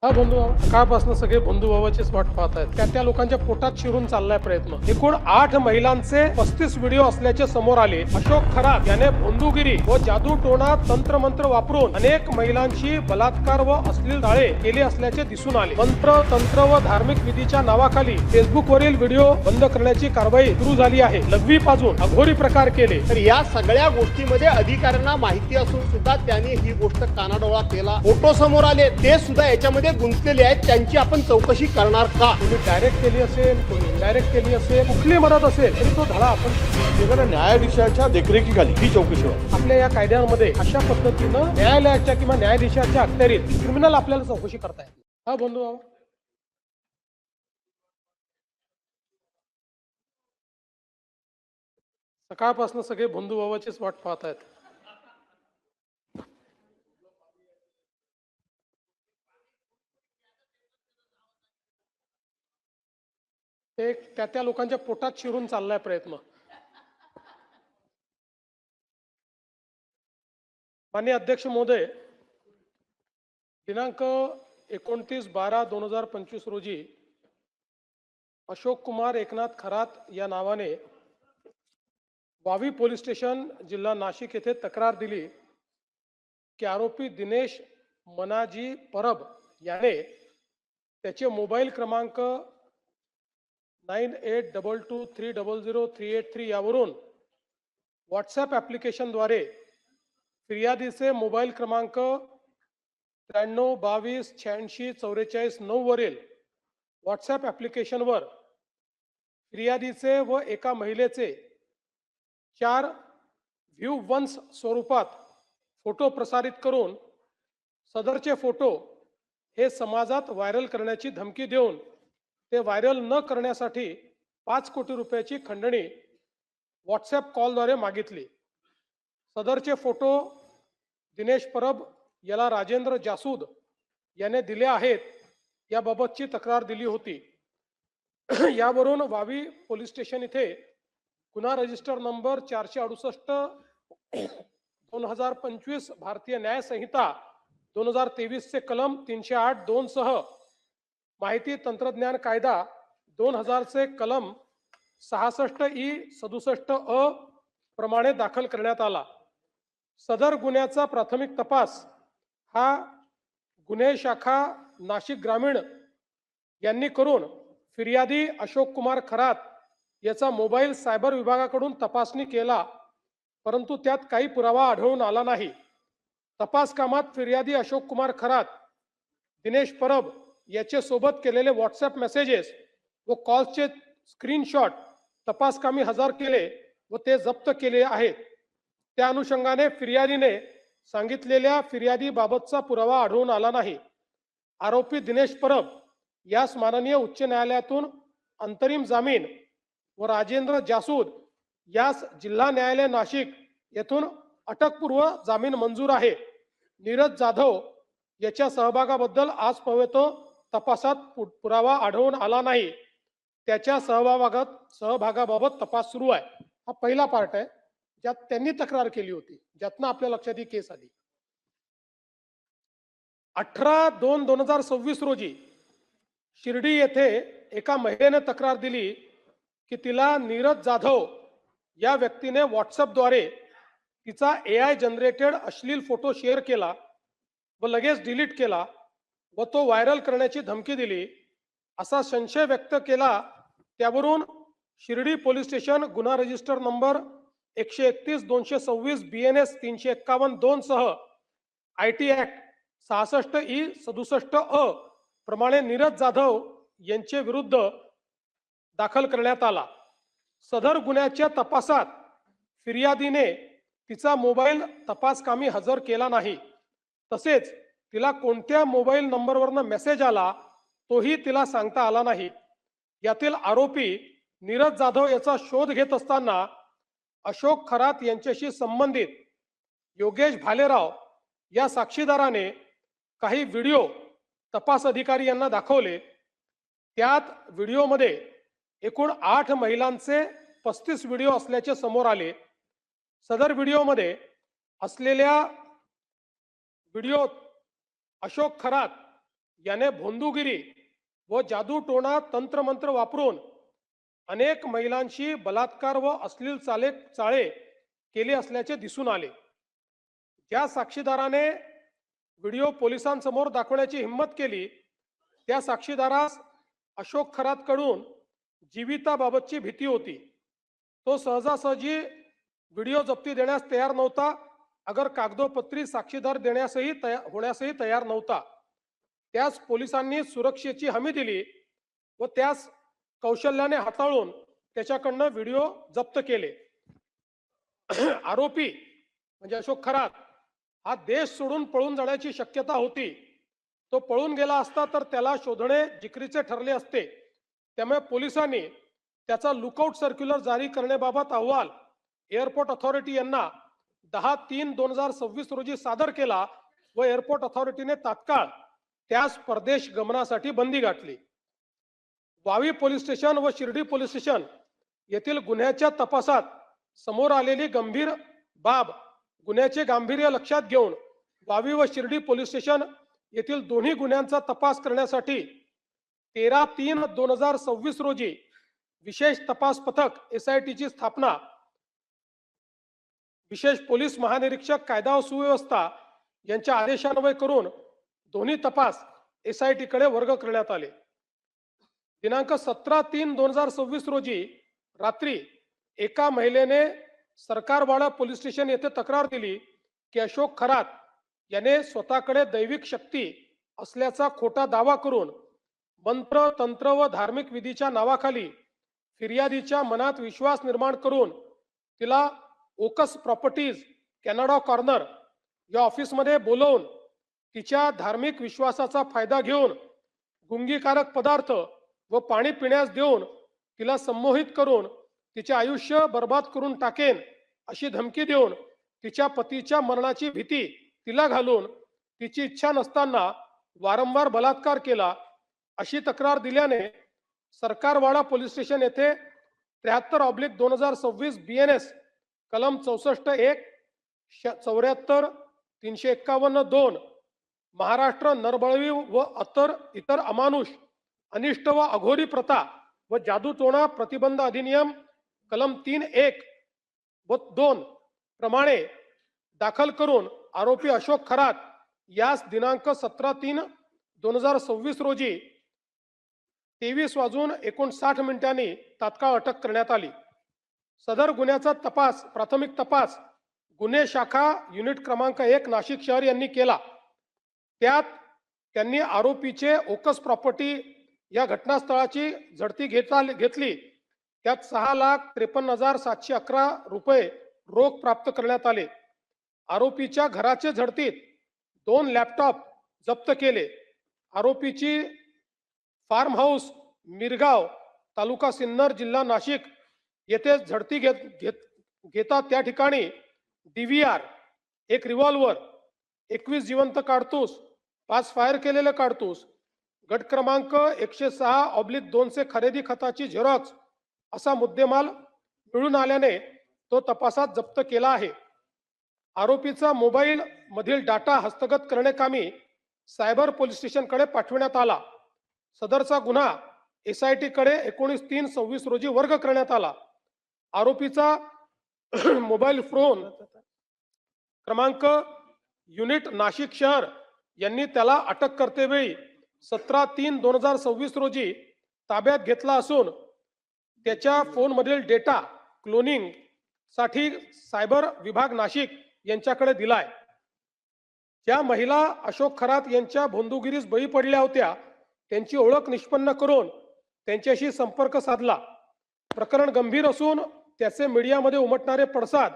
हा बंधू सकाळपासून सगळे बंधू भावाचीच वाट पाहत आहेत. त्या लोकांच्या पोटात शिरून चाललाय प्रयत्न. एकूण 8 महिलांचे 35 व्हिडिओ असल्याचे समोर आले. अशोक खरात याने भोंदूगिरी व जादू टोणा तंत्रमंत्र वापरून अनेक महिलांची बलात्कार व अश्लील दाळे केले असल्याचे दिसून आले. मंत्र तंत्र व धार्मिक विधीच्या नावाखाली फेसबुक वरील व्हिडिओ बंद करण्याची कारवाई सुरू झाली आहे. लघवी पाजून अघोरी प्रकार केले. तर या सगळ्या गोष्टीमध्ये अधिकाऱ्यांना माहिती असून सुद्धा त्यांनी ही गोष्ट कानाडोळा केला. फोटो समोर आले ते सुद्धा याच्यामध्ये गुंतलेले आहेत. त्यांची आपण चौकशी करणार का? कोणी डायरेक्ट केली असेल, कोणी इनडायरेक्ट केली असेल, कुठली मदत असेल तरी तो धडा आपण न्यायाधीशाच्या देखरेखीखाली ही चौकशी व्हावी. आपल्या या कायद्यांमध्ये अशा पद्धतीनं न्यायालयाच्या किंवा न्यायाधीशाच्या अखत्यारीत क्रिमिनल आपल्याला चौकशी करता येते. हा बंधू सकाळपासून सगळे बंधू भावाचीच वाट पाहत आहेत. ते त्या लोकांच्या पोटात शिरून चाललाय प्रयत्न. माननीय अध्यक्ष महोदय, दिनांक 29/12/2025 रोजी अशोक कुमार एकनाथ खरात या नावाने वावी पोलीस स्टेशन जिल्हा नाशिक येथे तक्रार दिली की आरोपी दिनेश मनाजी परब याने त्याचे मोबाईल क्रमांक 9822300383 यावरून व्हॉट्सॲप ॲप्लिकेशनद्वारे फिर्यादीचे मोबाईल क्रमांक 9322864449 वरील व्हॉट्सॲप ॲप्लिकेशनवर फिर्यादीचे व एका महिलेचे 4 व्ह्यू वन्स स्वरूपात फोटो प्रसारित करून सदरचे फोटो हे समाजात व्हायरल करण्याची धमकी देऊन ते व्हायरल न करण्यासाठी 5 कोटी रुपयाची खंडणी व्हॉट्सॲप कॉलद्वारे मागितली. सदरचे फोटो दिनेश परब याला राजेंद्र जासूद याने दिले आहेत याबाबतची तक्रार दिली होती. यावरून वावी पोलीस स्टेशन इथे गुन्हा रजिस्टर नंबर 468/2025 भारतीय न्याय संहिता 2023 चे कलम 308(2) सह माहिती तंत्रज्ञान कायदा 2000 चे कलम 66(e)67(अ) प्रमाणे दाखल करण्यात आला. सदर गुन्ह्याचा प्राथमिक तपास हा गुन्हे शाखा नाशिक ग्रामीण यांनी करून फिर्यादी अशोक कुमार खरात याचा मोबाईल सायबर विभागाकडून तपासणी केला, परंतु त्यात काही पुरावा आढळून आला नाही. तपास कामात फिर्यादी अशोक कुमार खरात दिनेश परब याचे सोबत केलेले व्हॉट्सॲप मेसेजेस व कॉल्सचे स्क्रीनशॉट तपासकामी हजर केले व ते जप्त केले आहेत. त्या अनुषंगाने फिर्यादीने सांगितलेल्या फिर्यादीबाबतचा पुरावा आढळून आला नाही. आरोपी दिनेश परब यास माननीय उच्च न्यायालयातून अंतरिम जामीन व राजेंद्र जासूद यास जिल्हा न्यायालय नाशिक येथून अटकपूर्व जामीन मंजूर आहे. नीरज जाधव याच्या सहभागाबद्दल आजपर्यंत तपासात पुरावा आढळून आला नाही. त्याच्या सहभागाबाबत तपास सुरू आहे. हा पहिला पार्ट आहे ज्यात त्यांनी तक्रार केली होती, ज्यातनं आपल्या लक्षात ही केस आली. 18/2/2026 रोजी शिर्डी येथे एका महिलेने तक्रार दिली की तिला नीरज जाधव या व्यक्तीने व्हॉट्सअपद्वारे तिचा AI जनरेटेड अश्लील फोटो शेअर केला व लगेच डिलीट केला व तो व्हायरल करण्याची धमकी दिली असा संशय व्यक्त केला. त्यावरून शिर्डी पोलीस स्टेशन गुन्हा रजिस्टर नंबर 131/226 BNS 351(2) सह IT ऍक्ट 66(e)67(अ) प्रमाणे नीरज जाधव यांचे विरुद्ध दाखल करण्यात आला. सदर गुन्ह्याच्या तपासात फिर्यादीने तिचा मोबाईल तपासकामी हजर केला नाही. तसेच तिला कोणत्या मोबाईल नंबरवरनं मेसेज आला तोही तिला सांगता आला नाही. यातील आरोपी नीरज जाधव याचा शोध घेत असताना अशोक खरात यांच्याशी संबंधित योगेश भालेराव या साक्षीदाराने काही व्हिडिओ तपास अधिकारी यांना दाखवले. त्यात व्हिडिओमध्ये एकूण 8 महिलांचे 35 व्हिडिओ असल्याचे समोर आले. सदर व्हिडिओमध्ये असलेल्या व्हिडिओत अशोक खरात याने भोंदूगिरी व जादूटोणा तंत्रमंत्र वापरून अनेक महिलांशी बलात्कार व अश्लील चाळे केले असल्याचे दिसून आले. ज्या साक्षीदाराने व्हिडिओ पोलिसांसमोर दाखवण्याची हिंमत केली त्या साक्षीदारास अशोक खरातकडून जीविताबाबतची भीती होती. तो सहजासहजी व्हिडिओ जप्ती देण्यास तयार नव्हता, अगर कागदोपत्री साक्षीदार होण्यासही तयार नव्हता. त्यास पोलिसांनी सुरक्षेची हमी दिली व त्यास कौशल्याने हाताळून त्याच्याकडनं व्हिडिओ जप्त केले. आरोपी म्हणजे अशोक खरात हा देश सोडून पळून जाण्याची शक्यता होती. तो पळून गेला असता तर त्याला शोधणे जिकरीचे ठरले असते. त्यामुळे पोलिसांनी त्याचा लुकआउट सर्क्युलर जारी करण्याबाबत अहवाल एअरपोर्ट अथॉरिटी यांना 10/3/2026 रोजी सादर केला व एअरपोर्ट अथॉरिटीने तात्काळ त्यास परदेश गमनासाठी बंदी घातली. वावी पोलीस स्टेशन व शिर्डी पोलीस स्टेशन येथील गुन्ह्याच्या तपासात समोर आलेली गंभीर बाब गुन्ह्याचे गांभीर्य लक्षात घेऊन वावी व शिर्डी पोलीस स्टेशन येथील दोन्ही गुन्ह्यांचा तपास करण्यासाठी 13/3/2026 रोजी विशेष तपास पथक SIT ची स्थापना विशेष पोलीस महानिरीक्षक कायदा व सुव्यवस्था यांच्या आदेशान्वये करून दोन्ही तपास SIT कडे वर्ग करण्यात आले. दिनांक 17/3/2026 रोजी रात्री एका महिलेने सरकारवाडा पोलीस स्टेशन येथे तक्रार दिली की अशोक खरात याने स्वतःकडे दैविक शक्ती असल्याचा खोटा दावा करून मंत्र तंत्र व धार्मिक विधीच्या नावाखाली फिर्यादीच्या मनात विश्वास निर्माण करून तिला ओकस प्रॉपर्टीज कॅनडा कॉर्नर या ऑफिसमध्ये बोलवून तिच्या धार्मिक विश्वासाचा फायदा घेऊन गुंगीकारक पदार्थ व पाणी पिण्यास देऊन तिला संमोहित करून तिचे आयुष्य बर्बाद करून टाकेन अशी धमकी देऊन तिच्या पतीच्या मरणाची भीती तिला घालून तिची इच्छा नसताना वारंवार बलात्कार केला अशी तक्रार दिल्याने सरकारवाडा पोलीस स्टेशन येथे 73/2026 BNS कलम 64(1) 74 351(2) महाराष्ट्र नरबळवी व इतर अमानुष अनिष्ट व अघोरी प्रथा व जादूटोणा प्रतिबंध अधिनियम कलम 3(1) व 2 प्रमाणे दाखल करून आरोपी अशोक खरात यास दिनांक 17/3/2026 रोजी 23:59 तात्काळ अटक करण्यात आली. सदर गुन्ह्याचा प्राथमिक तपास गुन्हे शाखा युनिट क्रमांक 1 नाशिक शहर यांनी केला. त्यात त्यांनी आरोपीचे ओकस प्रॉपर्टी या घटनास्थळाची झडती घेतली. त्यात 6,53,711 रुपये रोख प्राप्त करण्यात आले. आरोपीच्या घराचे झडतीत 2 लॅपटॉप जप्त केले. आरोपीची फार्म हाऊस मिरगाव तालुका सिन्नर जिल्हा नाशिक येथे झडती घेता त्या ठिकाणी DVR, 1 रिव्हॉल्वर, 21 जिवंत काडतूस, 5 फायर केलेले काडतूस, गट क्रमांक 106/2 खरेदी खताची झेरॉक्स असा मुद्देमाल मिळून आल्याने तो तपासात जप्त केला आहे. आरोपीचा मोबाईल मधील डाटा हस्तगत करण्याकामी सायबर पोलीस स्टेशनकडे पाठविण्यात आला. सदरचा गुन्हा SIT कडे 19/3/26 रोजी वर्ग करण्यात आला. आरोपीचा मोबाईल फोन क्रमांक युनिट नाशिक शहर यांनी त्याला अटक करतेवेळी 17/3/2026 रोजी ताब्यात घेतला असून त्याच्या फोनमधील डेटा क्लोनिंग साठी सायबर विभाग नाशिक यांच्याकडे दिलाय. ज्या महिला अशोक खरात यांच्या भोंदूगिरीस बळी पडल्या होत्या त्यांची ओळख निष्पन्न करून त्यांच्याशी संपर्क साधला. प्रकरण गंभीर असून त्याचे मीडियामध्ये उमटणारे पडसाद,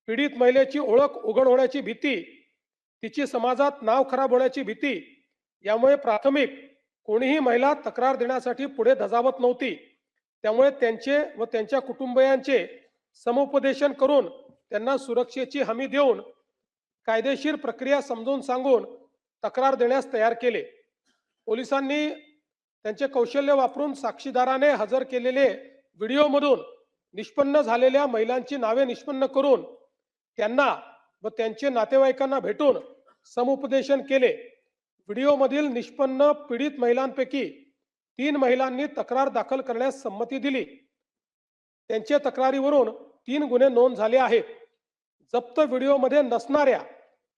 पीडित महिलेची ओळख उघड होण्याची भीती, तिची समाजात नाव खराब होण्याची भीती यामुळे प्राथमिक कोणीही महिला तक्रार देण्यासाठी पुढे धजावत नव्हती. त्यामुळे त्यांचे व त्यांच्या कुटुंबियांचे समुपदेशन करून त्यांना सुरक्षेची हमी देऊन कायदेशीर प्रक्रिया समजून सांगून तक्रार देण्यास तयार केले. पोलिसांनी त्यांचे कौशल्य वापरून साक्षीदाराने हजर केलेले व्हिडिओमधून निष्पन्न झालेल्या महिलांची नावे निष्पन्न करून त्यांना व त्यांचे नातेवाईकांना भेटून समुपदेशन केले. व्हिडिओमधील निष्पन्न पीडित महिलांपैकी 3 महिलांनी तक्रार दाखल करण्यास संमती दिली. त्यांच्या तक्रारीवरून 3 गुन्हे नोंद झाले आहेत. जप्त व्हिडिओमध्ये नसणाऱ्या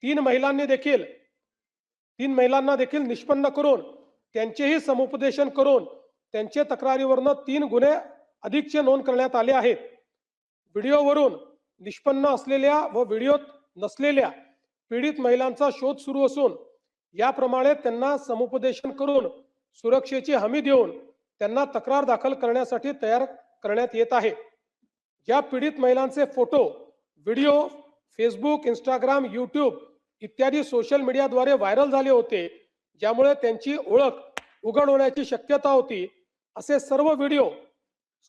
3 महिलांना देखील निष्पन्न करून त्यांचेही समुपदेशन करून त्यांच्या तक्रारीवरून 3 गुन्हे अधिकचे नोंद करण्यात आले आहेत. व्हिडिओवरून निष्पन्न असलेल्या व व्हिडिओत नसलेल्या पीडित महिलांचा शोध सुरू असून याप्रमाणे त्यांना समुपदेशन करून सुरक्षेची हमी देऊन त्यांना तक्रार दाखल करण्यासाठी तयार करण्यात येत आहे. ज्या पीडित महिलांचे photo, video Facebook, Instagram, YouTube इत्यादी सोशल मीडियाद्वारे व्हायरल झाले होते, ज्यामुळे त्यांची ओळख उघड होण्याची शक्यता होती, असे सर्व व्हिडिओ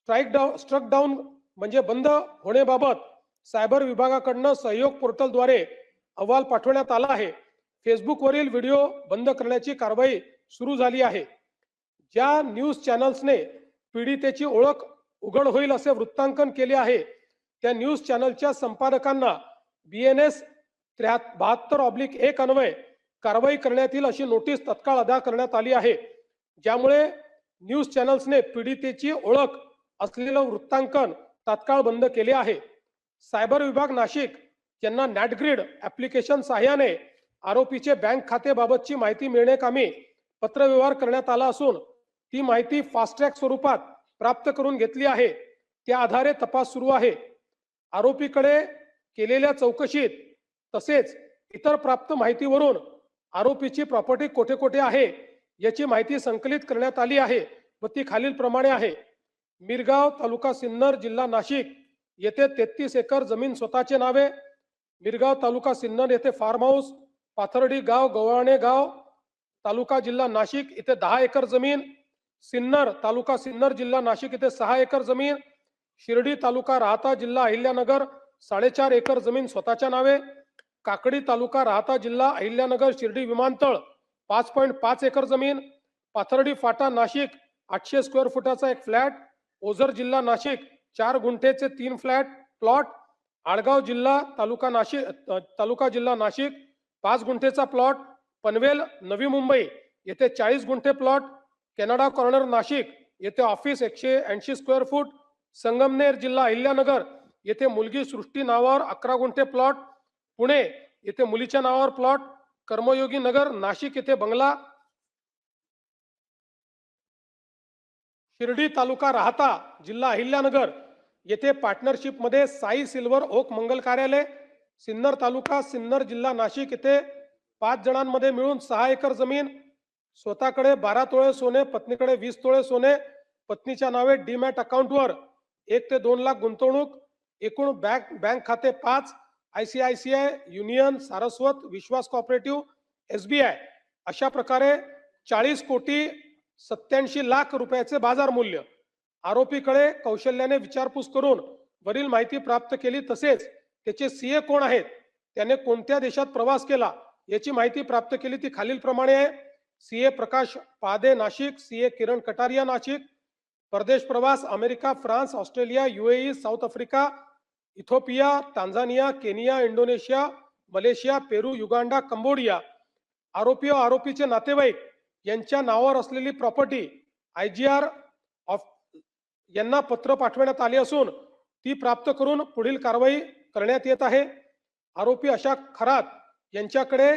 स्ट्रक डाऊन म्हणजे बंद होण्याबाबत सायबर विभागाकडून सहयोग पोर्टलद्वारे अहवाल पाठवण्यात आला आहे. फेसबुकवरील व्हिडिओ बंद करण्याची कारवाई सुरू झाली आहे. ज्या न्यूज चॅनल्सने पीडितेची ओळख उघड होईल असे वृत्तांकन केले आहे, त्या न्यूज चॅनलच्या संपादकांना BNS 72/1 अन्वये कारवाई करण्यात येईल अशी नोटीस तत्काळ अदा करण्यात आली आहे. ज्यामुळे न्यूज चॅनल्सने पीडितेची ओळख असलेलं वृत्तांकन तात्काळ बंद केले आहे. सायबर विभाग नाशिक यांना नॅटग्रिड ऍप्लिकेशन सहाय्याने आरोपीचे बँक खातेबाबतची माहिती मिळण्याकामी पत्रव्यवहार करण्यात आला असून ती माहिती फास्ट ट्रॅक स्वरूपात प्राप्त करून घेतली आहे. त्या आधारे तपास सुरू आहे. आरोपीकडे केलेल्या चौकशीत तसेच इतर प्राप्त माहितीवरून आरोपीची प्रॉपर्टी कोठे कोठे आहे याची माहिती संकलित करण्यात आली आहे व ती खालील प्रमाणे आहे. मिरगाव, तालुका सिन्नर, जिल्हा नाशिक येथे 33 एकर जमीन स्वतःचे नावे. मिरगाव, तालुका सिन्नर येथे फार्म हाऊस. पाथर्डी गाव, गव्हाणे गाव, तालुका जिल्हा नाशिक येथे 10 एकर जमीन. सिन्नर, तालुका सिन्नर, जिल्हा नाशिक येथे 6 एकर जमीन. शिर्डी, तालुका राहता, जिल्हा अहिल्यानगर 4.5 एकर जमीन स्वतःच्या नावे. काकडी, तालुका राहता, जिल्हा अहिल्यानगर, शिर्डी विमानतळ 5.5 एकर जमीन. पाथर्डी फाटा, नाशिक 800 स्क्वेअर फुटाचा एक फ्लॅट. ओझर, जिल्हा नाशिक 4 गुंठेचे 3 फ्लॅट प्लॉट. आळगाव, जिल्हा तालुका जिल्हा नाशिक 5 गुंठेचा प्लॉट. पनवेल, नवी मुंबई येथे 40 गुंठे प्लॉट. कॅनडा कॉर्नर, नाशिक येथे ऑफिस 180 स्क्वेअर फूट. संगमनेर, जिल्हा अहिल्यानगर येथे मुलगी सृष्टी नावावर 11 गुंठे प्लॉट. पुणे येथे मुलीच्या नावावर प्लॉट. कर्मयोगी नगर, नाशिक येथे बंगला. शिर्डी, तालुका राहता, जिल्हा अहिल्यानगर येथे पार्टनरशिप मध्ये साई सिल्वर ओक मंगल कार्यालय. सिन्नर, तालुका सिन्नर, जिल्हा नाशिक येथे 5 जणांमध्ये मिळून 6 एकर जमीन. स्वतःकडे 12 तोळे सोने, पत्नीकडे 20 तोळे सोने. पत्नीच्या नावे डीमॅट अकाउंटवर 1 ते 2 लाख गुंतवणूक. एकूण बँक खाते 5. ICICI, युनियन, सारस्वत, विश्वास कोऑपरेटिव्ह, SBI अशा प्रकारे 40,87,00,000 रुपयाचे बाजार मूल्य. आरोपीकडे कौशल्याने विचारपूस करून वरील माहिती प्राप्त केली. तसेच त्याचे CA कोण आहेत, त्याने कोणत्या देशात प्रवास केला याची माहिती प्राप्त केली. ती खालील प्रमाणे आहे. CA प्रकाश पादे, नाशिक. CA किरण कटारिया, नाशिक. परदेश प्रवास America, France, Australia, UAE, South Africa, Ethiopia, Tanzania, Kenya, Indonesia, Malaysia, Peru, Uganda, Cambodia. आरोपी व आरोपीचे नातेवाईक यांच्या नावावर असलेली प्रॉपर्टी IGR यांना पत्र पाठवण्यात आले असून ती प्राप्त करून पुढील कारवाई करण्यात येत आहे. आरोपी अशा खरात यांच्याकडे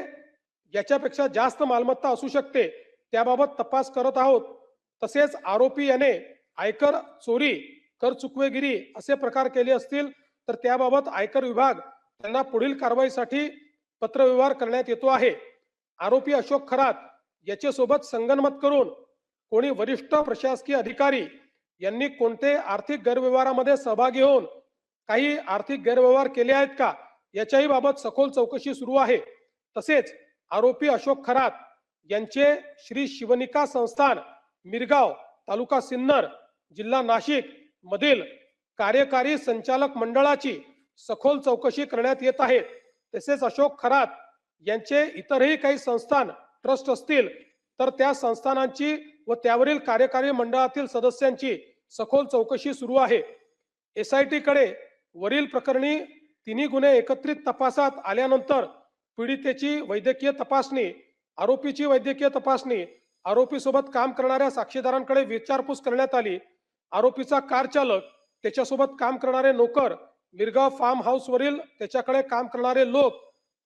याच्यापेक्षा जास्त मालमत्ता असू शकते, त्याबाबत तपास करत आहोत. तसेच आरोपी याने आयकर चोरी, कर चुकवेगिरी असे प्रकार केले असतील तर त्याबाबत आयकर विभाग त्यांना पुढील कारवाईसाठी पत्रव्यवहार करण्यात येतो आहे. आरोपी अशोक खरात याच्यासोबत संगनमत करून कोणी वरिष्ठ प्रशासकीय अधिकारी यांनी कोणते आर्थिक गैरव्यवहारामध्ये सहभागी होऊन काही आर्थिक गैरव्यवहार केले आहेत का याच्याही बाबत सखोल चौकशी सुरू आहे. तसेच आरोपी अशोक खरात यांचे श्री शिवनिका संस्थान मिरगाव, तालुका सिन्नर, जिल्हा नाशिक मधील कार्यकारी संचालक मंडळाची सखोल चौकशी करण्यात येत आहे. तसेच अशोक खरात यांचे इतरही काही संस्थान ट्रस्ट असतील तर त्या संस्थानांची व त्यावरील कार्यकारी मंडळातील सदस्यांची सखोल चौकशी सुरू आहे. SIT कडे वरील प्रकरणी 3 गुन्हे एकत्रित तपासात आल्यानंतर पीडितेची वैद्यकीय तपासणी आरोपीची वैद्यकीय तपासणी, आरोपी सोबत काम करणाऱ्या साक्षीदारांकडे विचारपूस करण्यात आली. आरोपीचा कार चालक, त्याच्यासोबत काम करणारे नोकर, मिरगाव फार्म हाऊस वरील त्याच्याकडे काम करणारे लोक,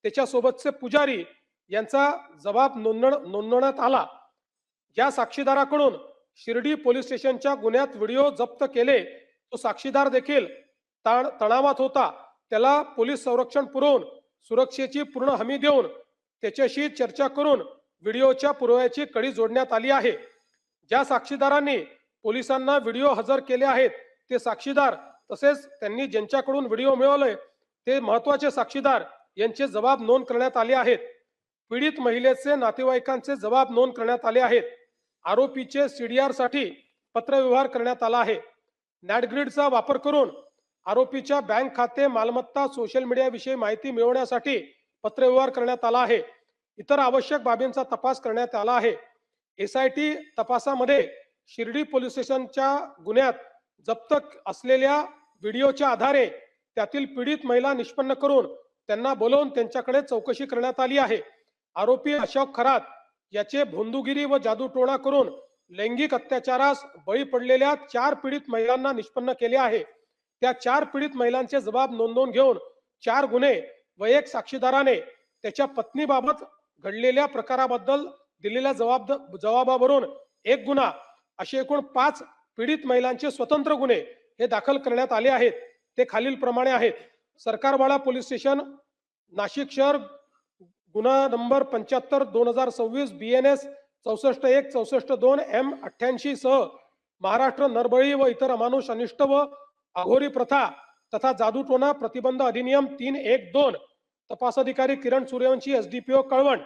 त्याच्यासोबतचे पुजारी यांचा जबाब नोंदवण्यात आला. ज्या साक्षीदाराकडून शिर्डी पोलीस स्टेशनच्या गुन्ह्यात व्हिडिओ जप्त केले, तो साक्षीदार देखील तणावात होता. त्याला पोलीस संरक्षण पुरवून सुरक्षेची पूर्ण हमी देऊन त्याच्याशी चर्चा करून व्हिडिओच्या पुराव्याची कडी जोडण्यात आली आहे. ज्या साक्षीदारांनी पोलिसांना व्हिडिओ हजर केले आहेत ते साक्षीदार तसेच त्यांनी ज्यांच्याकडून व्हिडिओ मिळवले ते महत्त्वाचे साक्षीदार यांचे जबाब नोंद करण्यात आले आहेत. पीडित महिलेचे नातेवाईकांचे जबाब नोंद करण्यात आले आहेत. आरोपीचे सीडीआर साठी पत्रव्यवहार करण्यात आला आहे. नॅटग्रिडचा वापर करून आरोपीच्या बँक खाते, मालमत्ता, सोशल मीडिया विषयी माहिती मिळवण्यासाठी पत्रव्यवहार करण्यात आला आहे. इतर आवश्यक बाबींचा तपास करण्यात आला आहे. SIT तपासामध्ये शिर्डी पोलीस स्टेशनच्या गुन्ह्यात जप्त असलेल्या व्हिडिओच्या आधारे त्यातील पीडित महिला निष्पन्न करून त्यांना बोलवून त्यांच्याकडे चौकशी करण्यात आली आहे. आरोपी अशोक खरात याचे भोंदूगिरी व जादूटोणा करून लैंगिक अत्याचारास बळी पडलेल्या 4 पीडित महिलांना निष्पन्न केले आहे. त्या 4 पीडित महिलांचे जबाब नोंदवून घेऊन 4 गुन्हे व 1 साक्षीदाराने त्याच्या पत्नीबाबत घडलेल्या प्रकाराबद्दल दिलेल्या जबाबावरून 1 गुन्हा असे एकूण 5 पीडित महिलांचे स्वतंत्र गुन्हे हे दाखल करण्यात आले आहेत. ते खालील प्रमाणे आहेत. सरकारवाडा पोलीस स्टेशन, नाशिक शहर, गुन्हा नंबर 75/2026 BNS 64-1 64-2 M88 सह महाराष्ट्र नरबळी व इतर अमानुष अनिष्ट व अघोरी प्रथा तथा जादूटोणा प्रतिबंध अधिनियम 312 तपास अधिकारी किरण सूर्यवंशी SDPO कळवण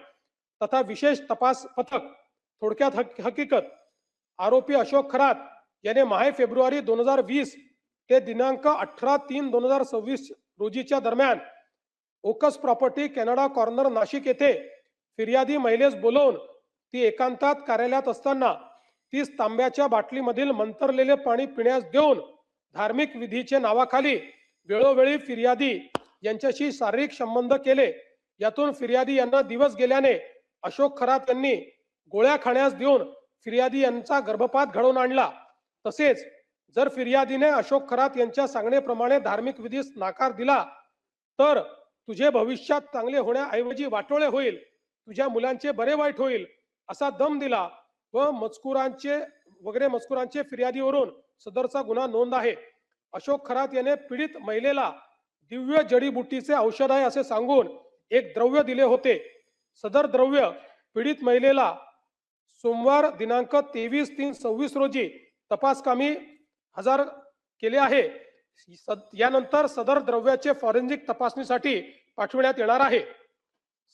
तथा विशेष तपास पथक. थोडक्यात हकीकत, आरोपी अशोक खरात याने माहे फेब्रुवारी 2020 ते दिनांक 18/3/2026 रोजीच्या दरम्यान ओकस प्रॉपर्टी, कॅनडा कॉर्नर, नाशिक येथे फिर्यादी महिलेस बोलवून ती एकांतात कार्यालयात असताना 30 तांब्याच्या बाटलीमधील मंतरलेले पाणी पिण्यास देऊन धार्मिक विधीचे नावाखाली वेळोवेळी फिर्यादी यांच्याशी शारीरिक संबंध केले. यातून फिर्यादी यांना दिवस गेल्याने अशोक खरात यांनी गोळ्या खाण्यास देऊन फिर्यादी यांचा गर्भपात घडवून आणला. तसेच जर फिर्यादीने अशोक खरात यांच्या सांगण्याप्रमाणे धार्मिक विधीस नकार दिला तर तुझे भविष्यात चांगले होण्याऐवजी वाटोळे होईल, तुझ्या मुलांचे बरे वाईट होईल असा दम दिला व मजकुरांचे फिर्यादीवरून सदरचा गुन्हा नोंद आहे. अशोक खरात याने पीडित महिलेला दिव्य जडीबुटीचे औषध आहे असे सांगून एक द्रव्य दिले होते. सदर द्रव्य पीडित महिलेला सोमवार दिनांक 23/3/26 रोजी तपासकामी हजर केले आहे. यानंतर सदर द्रव्याचे फॉरेन्सिक तपासणीसाठी पाठविण्यात येणार आहे.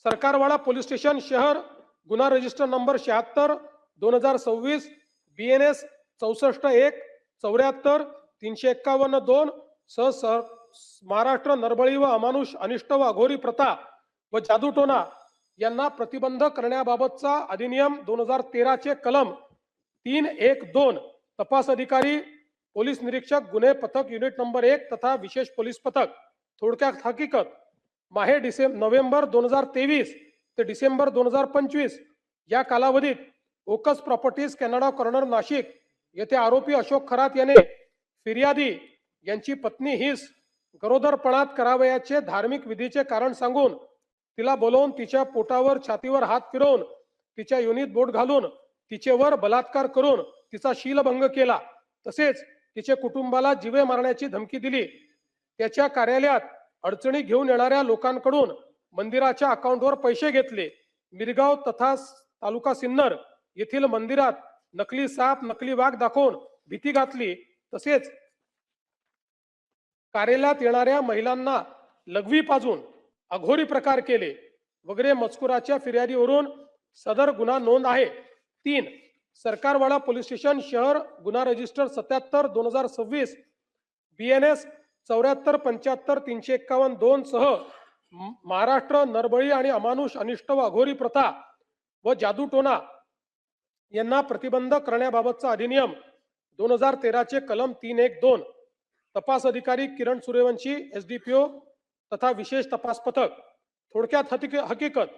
सरकारवाडा पोलीस स्टेशन शहर, गुन्हा रजिस्टर नंबर 76/2026 BNS 64-1 74 351-2 सह महाराष्ट्र नरबळी व अमानुष अनिष्ट व अघोरी प्रथा व जादूटोणा यांना प्रतिबंध करण्याबाबतचा अधिनियम 2013 चे कलम 312 तपास अधिकारी पोलीस निरीक्षक गुन्हे पथक युनिट नंबर 1 तथा विशेष पोलीस पथक. थोडक्यात हकीकत, माहे नोव्हेंबर 2023 ते डिसेंबर 2025 या कालावधीत ओकस प्रॉपर्टीज, कॅनडा कॉर्नर, नाशिक येथे आरोपी अशोक खरात याने फिर्यादी यांची पत्नी हिस गरोदरपणात करावयाचे धार्मिक विधीचे कारण सांगून तिला बोलवून तिच्या पोटावर, छातीवर हात फिरवून तिच्या योनीत बोट घालून तिचेवर बलात्कार करून तिचा शीलभंग केला. तसेच तिचे कुटुंबाला जीवे मारण्याची धमकी दिली. त्याच्या कार्यालयात अडचणी घेऊन येणाऱ्या लोकांकडून मंदिराच्या अकाउंटवर पैसे घेतले. मिरगाव तथा तालुका सिन्नर येथील मंदिरात नकली साप, नकली वाघ दाखवून भीती घातली. तसेच कार्यालयात येणाऱ्या महिलांना लघवी पाजून अघोरी प्रकार केले वगैरे मजकुराच्या फिर्यादीवरून सदर गुन्हा नोंद आहे. 3. सरकारवाडा पोलीस स्टेशन शहर, गुन्हा रजिस्टर 77/2026 BNS 74-75-351-2 सह महाराष्ट्र नरबळी आणि अमानुष अनिष्ट व अघोरी प्रथा व जादूटोणा यांना प्रतिबंध करण्याबाबतचा अधिनियम 2013 चे कलम 312 तपास अधिकारी किरण सूर्यवंशी SDPO तथा विशेष तपास पथक. थोडक्यात हकीकत,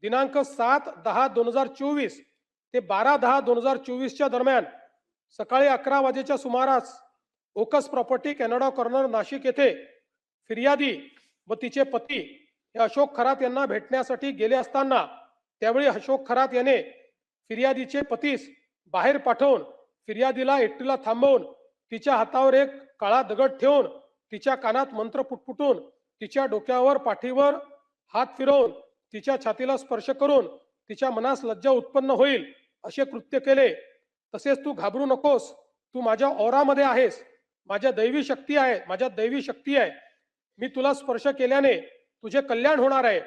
दिनांक 7/10/2024 ते 12/10/2024 दरम्यान सकाळी 11 वाजेच्या सुमारास ओकस प्रॉपर्टी कॅनडा कॉर्नर नाशिक येथे फिर्यादी व तिचे पती हे अशोक खरात यांना भेटण्यासाठी गेले असताना त्यावेळी अशोक खरात याने फिर्यादीचे पतीस बाहेर पाठवून फिर्यादीला एकटीला थांबवून तिच्या हातावर एक काळा दगड ठेवून तिच्या कानात मंत्र पुटपुटून तिच्या डोक्यावर पाठीवर हात फिरवून तिच्या छातीला स्पर्श करून तिच्या मनास लज्जा उत्पन्न होईल असे कृत्य केले. तसेच तू घाबरू नकोस, तू माझ्या औरामध्ये आहेस, माझ्या दैवी शक्ती आहे, मी तुला स्पर्श केल्याने तुझे कल्याण होणार आहे,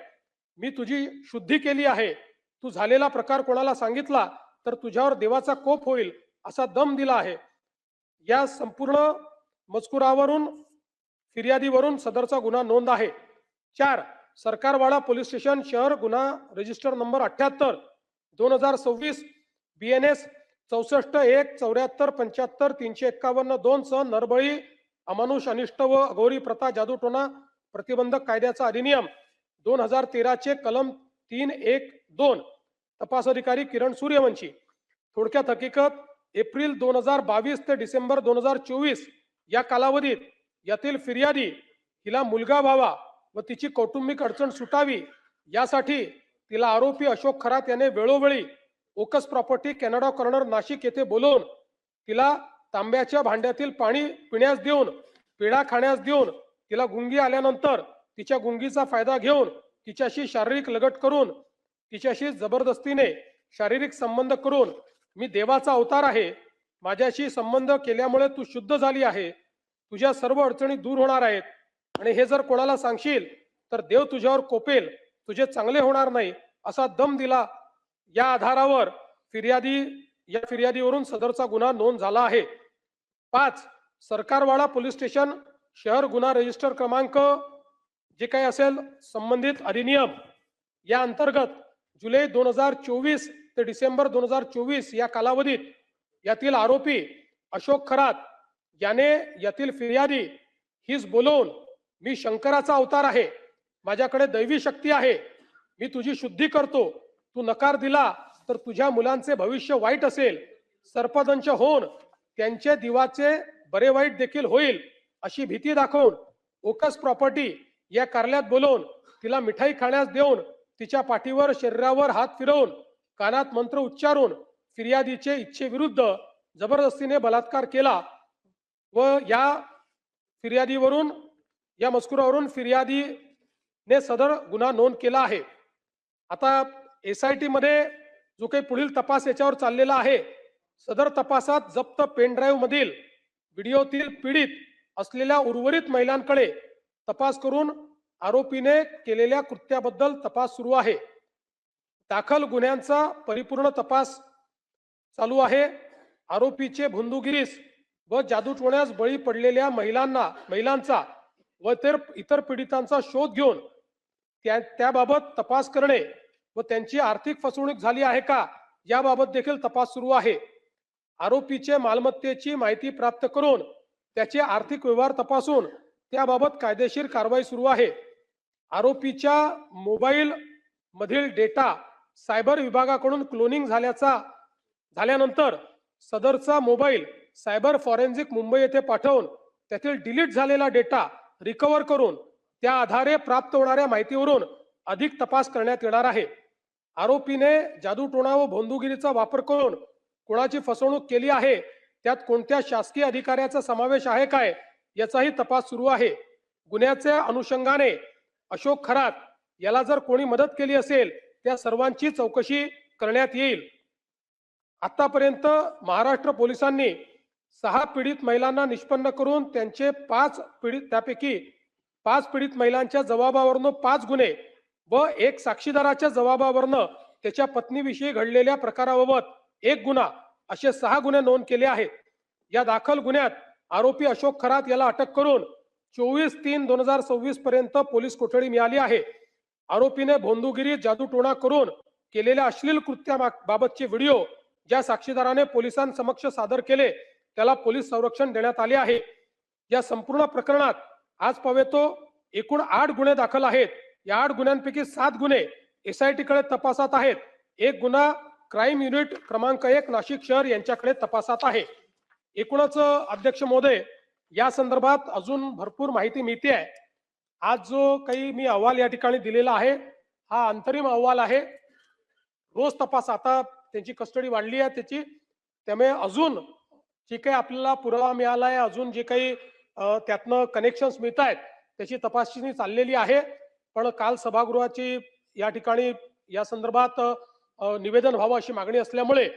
मी तुझी शुद्धी केली आहे, तू झालेला प्रकार कोणाला सांगितला तर तुझ्यावर देवाचा कोप होईल असा दम दिला आहे. या संपूर्ण मजकुरावरून फिर्यादीवरून सदरचा गुन्हा नोंद आहे. 4. सरकारवाडा पोलीस स्टेशन शहर गुन्हा रजिस्टर नंबर 78 2026 BNS 64-1-74-75-351-2 सह नरबळी अमानुष अनिष्ट व अघोरी प्रथा जादूटोना प्रतिबंधक कायद्याचा अधिनियम 2013 चे कलम 312 तपास अधिकारी किरण सूर्यवंशी. थोडक्यात हकीकत एप्रिल 2022 ते डिसेंबर 2024 या कालावधीत यातील फिर्यादी हिला मुलगा व्हावा व तिची कौटुंबिक अडचण सुटावी यासाठी तिला आरोपी अशोक खरात याने वेळोवेळी ओकस प्रॉपर्टी कॅनडा कॉर्नर नाशिक येथे बोलवून तिला तांब्याच्या भांड्यातील पाणी पिण्यास देऊन पेढा खाण्यास देऊन तिला गुंगी आल्यानंतर तिच्या गुंगीचा फायदा घेऊन तिच्याशी शारीरिक लगट करून तिच्याशी जबरदस्तीने शारीरिक संबंध करून मी देवाचा अवतार आहे, माझ्याशी संबंध केल्यामुळे तू शुद्ध झाली आहे, तुझ्या सर्व अडचणी दूर होणार आहेत आणि हे जर कोणाला सांगशील तर देव तुझ्यावर कोपेल, तुझे चांगले होणार नाही असा दम दिला. या आधारावर फिर्यादीवरून सदरचा गुन्हा नोंद झाला आहे. 5. सरकारवाडा पोलीस स्टेशन शहर गुन्हा रजिस्टर क्रमांक जे काही असेल संबंधित अधिनियम या अंतर्गत जुलै 2024 ते डिसेंबर 2024 या कालावधीत यातील आरोपी अशोक खरात याने यातील फिर्यादी हीच बोलवून मी शंकराचा अवतार आहे, माझ्याकडे दैवी शक्ती आहे, मी तुझी शुद्धी करतो, तू नकार दिला तर तुझ्या मुलांचे भविष्य वाईट असेल, सर्पदंश होऊन त्यांचे दिवाचे बरे वाईट देखील होईल अशी भीती दाखवून ओकस प्रॉपर्टी या कार्यालयात बोलवून तिला मिठाई खाण्यास देऊन तिच्या पाठीवर शरीरावर हात फिरवून कानात मंत्र उच्चारून फिर्यादीचे इच्छेविरुद्ध जबरदस्तीने बलात्कार केला व या मजकुरावरून फिर्यादीने सदर गुन्हा नोंद केला आहे. आता SIT मध्ये जो काही पुढील तपास याच्यावर चाललेला आहे, सदर तपासात जप्त पेनड्राईव्ह मधील व्हिडिओतील पीडित असलेल्या उर्वरित महिलांकडे तपास करून आरोपीने केलेल्या कृत्याबद्दल तपास सुरू आहे. दाखल गुन्ह्यांचा परिपूर्ण तपास चालू आहे. आरोपीचे भुंदूगिरीस व जादूटोण्यास बळी पडलेल्या महिलांचा व इतर पीडितांचा शोध घेऊन त्याबाबत तपास करणे व त्यांची आर्थिक फसवणूक झाली आहे का याबाबत देखील तपास सुरू आहे. आरोपीचे मालमत्तेची माहिती प्राप्त करून त्याचे आर्थिक व्यवहार तपासून त्याबाबत कायदेशीर कारवाई सुरू आहे. आरोपीच्या मोबाईल मधील डेटा सायबर विभागाकडून क्लोनिंग झाल्यानंतर सदरचा मोबाईल सायबर फॉरेन्सिक मुंबई येथे पाठवून त्यातील डिलीट झालेला डेटा रिकव्हर करून त्या आधारे प्राप्त होणाऱ्या माहितीवरून अधिक तपास करण्यात येणार आहे. आरोपीने जादूटोणा व भोंदूगिरीचा वापर करून कोणाची फसवणूक केली आहे, त्यात कोणत्या शासकीय अधिकाऱ्याचा समावेश आहे काय याचाही तपास सुरू आहे. गुन्ह्याच्या अनुषंगाने अशोक खरात याला जर कोणी मदत केली असेल त्या सर्वांची चौकशी करण्यात येईल. आतापर्यंत महाराष्ट्र पोलिसांनी 6 पीडित महिलांना निष्पन्न करून त्यापैकी 5 पीडित महिलांच्या जबाबावरनं 5 गुन्हे व 1 साक्षीदाराच्या जबाबावरनं त्याच्या पत्नीविषयी घडलेल्या प्रकाराबाबत 1 गुन्हा असे 6 गुन्हे नोंद केले आहेत. या दाखल गुन्ह्यात आरोपी अशोक खरात याला अटक करून 24/3/2026 पर्यंत पोलीस कोठडी मिळाली आहे. आरोपीने भोंदूगिरी जादूटोणा करून केलेल्या अश्लील कृत्याबाबतचे व्हिडिओ ज्या साक्षीदाराने पोलिसांसमक्ष सादर केले त्याला पोलीस संरक्षण देण्यात आले आहे. या संपूर्ण प्रकरणात आज पवेतो एकूण 8 गुन्हे दाखल आहेत. या 8 गुन्ह्यांपैकी 7 गुन्हे SIT कडे तपासात आहेत. एक गुन्हा क्राईम युनिट क्रमांक 1 नाशिक शहर यांच्याकडे तपासात आहे. एकूणच अध्यक्ष महोदय, या संदर्भात अजून भरपूर माहिती मिळते आहे. आज जो काही मी अहवाल या ठिकाणी दिलेला आहे, हा अंतरिम अहवाल आहे. रोज तपास, आता त्यांची कस्टडी वाढली आहे त्याची, त्यामुळे अजून जे काही आपल्याला पुरावा मिळाला आहे, अजून जे काही त्यातनं कनेक्शन्स मिळत आहेत, त्याची तपासणी चाललेली आहे. पण काल सभागृहाची या ठिकाणी या संदर्भात निवेदन व्हावं अशी मागणी असल्यामुळे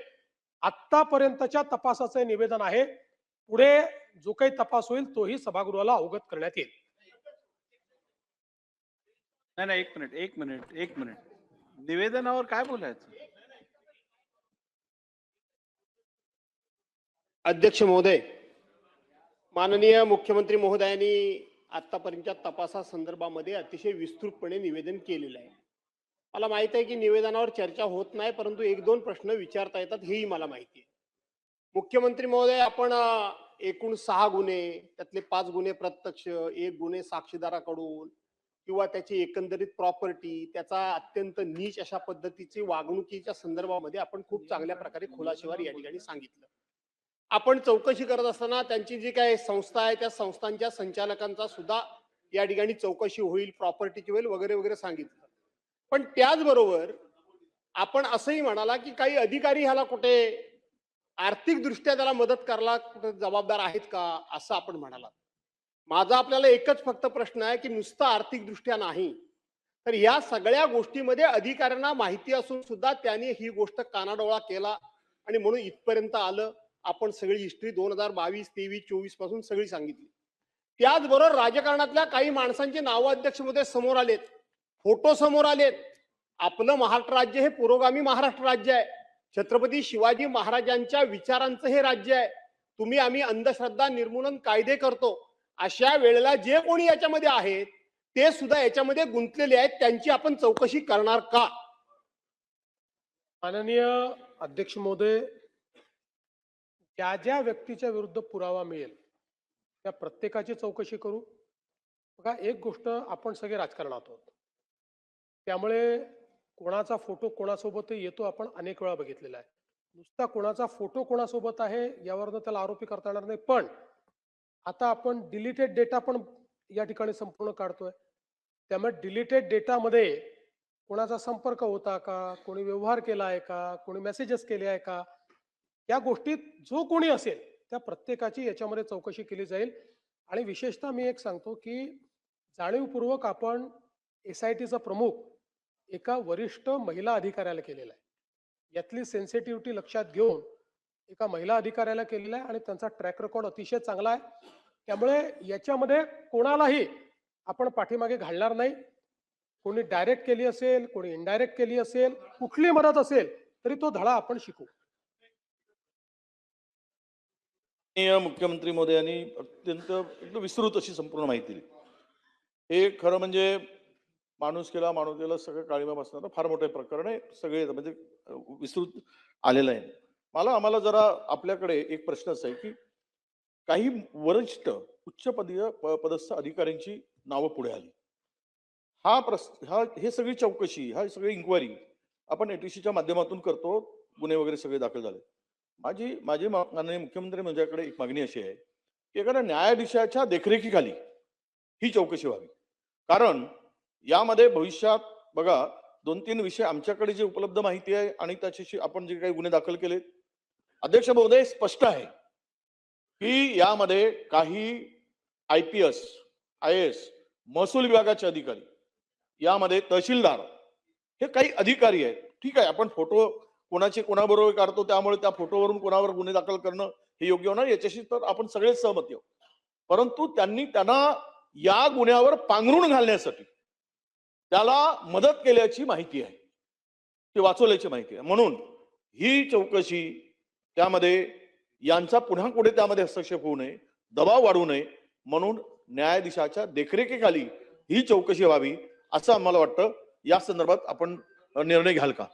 आत्तापर्यंतच्या तपासाचे निवेदन आहे. पुढे जो काही तपास होईल तोही सभागृहाला अवगत करण्यात येईल. नाही नाही, एक मिनिट निवेदनावर काय बोलायचं? अध्यक्ष महोदय, माननीय मुख्यमंत्री महोदयांनी आतापर्यंतच्या तपासासंदर्भामध्ये अतिशय विस्तृतपणे निवेदन केलेलं आहे. मला माहित आहे की निवेदनावर चर्चा होत नाही, परंतु एक दोन प्रश्न विचारता येतात हेही मला माहिती आहे. मुख्यमंत्री महोदय, आपण एकूण 6 गुन्हे, त्यातले 5 गुन्हे प्रत्यक्ष, 1 गुन्हे साक्षीदाराकडून किंवा त्याची एकंदरीत प्रॉपर्टी, त्याचा अत्यंत नीच अशा पद्धतीची वागणुकीच्या संदर्भामध्ये आपण खूप चांगल्या प्रकारे खुलासेवार या ठिकाणी सांगितलं. आपण चौकशी करत असताना त्यांची जी काही संस्था आहे त्या संस्थांच्या संचालकांचा सुद्धा या ठिकाणी चौकशी होईल, प्रॉपर्टीची होईल वगैरे वगैरे सांगितलं. पण त्याचबरोबर आपण असंही म्हणाला की काही अधिकारी ह्याला कुठे आर्थिक दृष्ट्या त्याला मदत करायला कुठे जबाबदार आहेत का, असं आपण म्हणाला. माझा आपल्याला एकच फक्त प्रश्न आहे की नुसतं आर्थिक दृष्ट्या नाही, तर या सगळ्या गोष्टीमध्ये अधिकाऱ्यांना माहिती असून सुद्धा त्यांनी ही गोष्ट कानाडोळा केला आणि म्हणून इथपर्यंत आलं. आपण सगळी हिस्ट्री 2022, 23, 24 पासून सगळी सांगितली. त्याचबरोबर राजकारणातल्या काही माणसांची नावं अध्यक्षमध्ये समोर आलेत, फोटो समोर आलेत. आपलं महाराष्ट्र राज्य हे पुरोगामी महाराष्ट्र राज्य आहे. छत्रपती शिवाजी महाराजांच्या विचारांचं हे राज्य आहे. तुम्ही आम्ही अंधश्रद्धा निर्मूलन कायदे करतो. अशा वेळेला जे कोणी याच्यामध्ये आहेत ते सुद्धा याच्यामध्ये गुंतलेले आहेत. त्यांची आपण चौकशी करणार का? माननीय अध्यक्ष महोदय, ज्या ज्या व्यक्तीच्या विरुद्ध पुरावा मिळेल त्या प्रत्येकाची चौकशी करू. बघा, एक गोष्ट, आपण सगळे राजकारणात आहोत, त्यामुळे कोणाचा फोटो कोणासोबत येतो आपण अनेक वेळा बघितलेला आहे. नुसता कोणाचा फोटो कोणासोबत आहे यावरनं त्याला आरोपी करता येणार नाही. पण आता आपण डिलीटेड डेटा पण या ठिकाणी संपूर्ण काढतोय. त्यामुळे डिलीटेड डेटामध्ये कोणाचा संपर्क होता का, कोणी व्यवहार केला आहे का, कोणी मेसेजेस केले आहे का, या गोष्टीत जो कोणी असेल त्या प्रत्येकाची याच्यामध्ये चौकशी केली जाईल. आणि विशेषतः मी एक सांगतो की जाणीवपूर्वक आपण SITचा प्रमुख एका वरिष्ठ महिला अधिकाऱ्याला केलेला आहे. यातली सेन्सिटिव्हिटी लक्षात घेऊन एका महिला अधिकाऱ्याला केलेला आहे आणि त्यांचा ट्रॅक रेकॉर्ड अतिशय चांगला आहे. त्यामुळे याच्यामध्ये कोणालाही आपण पाठीमागे घालणार नाही. कोणी डायरेक्ट केली असेल, कोणी इनडायरेक्ट केली असेल, कुठली मदत असेल तरी तो धडा आपण शिकू. मुख्यमंत्री महोदयांनी अत्यंत एकदम विस्तृत अशी संपूर्ण माहिती दिली. हे खरं म्हणजे माणुसकीला सगळं काळीमा बसणारं फार मोठं प्रकरण आहे. सगळे म्हणजे विस्तृत आलेलं आहे. आम्हाला जरा आपल्याकडे एक प्रश्नच आहे की काही वरिष्ठ उच्चपदीय पदस्थ अधिकाऱ्यांची नावं पुढे आली. हे सगळी चौकशी, हा सगळी इन्क्वायरी आपण ATCच्या माध्यमातून करतो. गुन्हे वगैरे सगळे दाखल झाले. माझी माननीय मुख्यमंत्री माझ्याकडे एक मागणी अशी आहे की एखाद्या न्यायाधीशाच्या देखरेखीखाली ही चौकशी व्हावी. कारण यामध्ये भविष्यात बघा 2-3 विषय आमच्याकडे जे उपलब्ध माहिती आहे आणि त्याच्याशी आपण जे काही गुन्हे दाखल केले, अध्यक्ष महोदय, स्पष्ट आहे की यामध्ये काही IPS, IAS, महसूल विभागाचे अधिकारी, यामध्ये तहसीलदार, हे काही अधिकारी आहेत. ठीक आहे, आपण फोटो कोणाचे कोणाबरोबर काढतो त्यामुळे त्या फोटोवरून कोणावर गुन्हे दाखल करणं हे योग्य होणार, याच्याशी तर आपण सगळेच सहमत आहोत. परंतु त्यांना या गुन्ह्यावर पांघरून घालण्यासाठी त्याला मदत केल्याची माहिती आहे, ते वाचवल्याची माहिती आहे. म्हणून ही चौकशी, त्यामध्ये यांचा पुन्हा पुढे त्यामध्ये हस्तक्षेप होऊ नये, दबाव वाढू नये, म्हणून न्यायाधीशाच्या देखरेखीखाली ही चौकशी व्हावी असं आम्हाला वाटतं. या संदर्भात आपण निर्णय घ्याल का?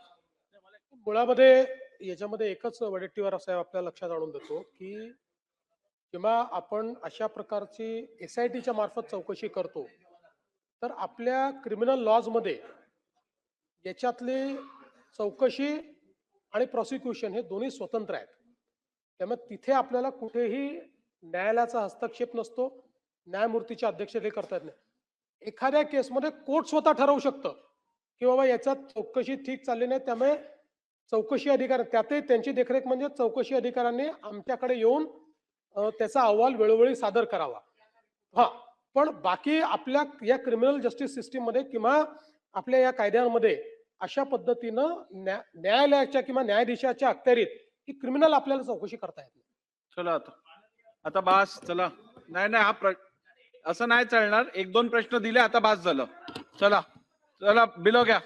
मुळामध्ये याच्यामध्ये एकच वडेट्टीवार साहेब आपल्याला लक्षात आणून देतो की जेव्हा आपण अशा प्रकारची SITच्या मार्फत चौकशी करतो तर आपल्या क्रिमिनल लॉज मध्ये याच्यातली चौकशी आणि प्रॉसिक्युशन हे दोन्ही स्वतंत्र आहेत. त्यामुळे तिथे आपल्याला कुठेही न्यायालयाचा हस्तक्षेप नसतो, न्यायमूर्तीच्या अध्यक्षतेखाली करता येत नाही. एखाद्या केसमध्ये कोर्ट स्वतः ठरवू शकतं की बाबा याच्यात चौकशी ठीक चालली नाही, त्यामुळे चौकशी अधिकार त्यातही त्यांची देखरेख म्हणजे चौकशी अधिकाऱ्यांनी आमच्याकडे येऊन त्याचा अहवाल वेळोवेळी सादर करावा. हा, पण बाकी आपल्या या क्रिमिनल जस्टिस सिस्टीम मध्ये किंवा आपल्या या कायद्यांमध्ये अशा पद्धतीनं न्यायालयाच्या किंवा न्यायाधीशाच्या अखत्यारीत ही क्रिमिनल आपल्याला चौकशी करता येत नाही. चला आता आता बास. चला, नाही नाही, असं नाही चालणार. एक दोन प्रश्न दिले, आता बास झालं. चला चला, बिलो घ्या.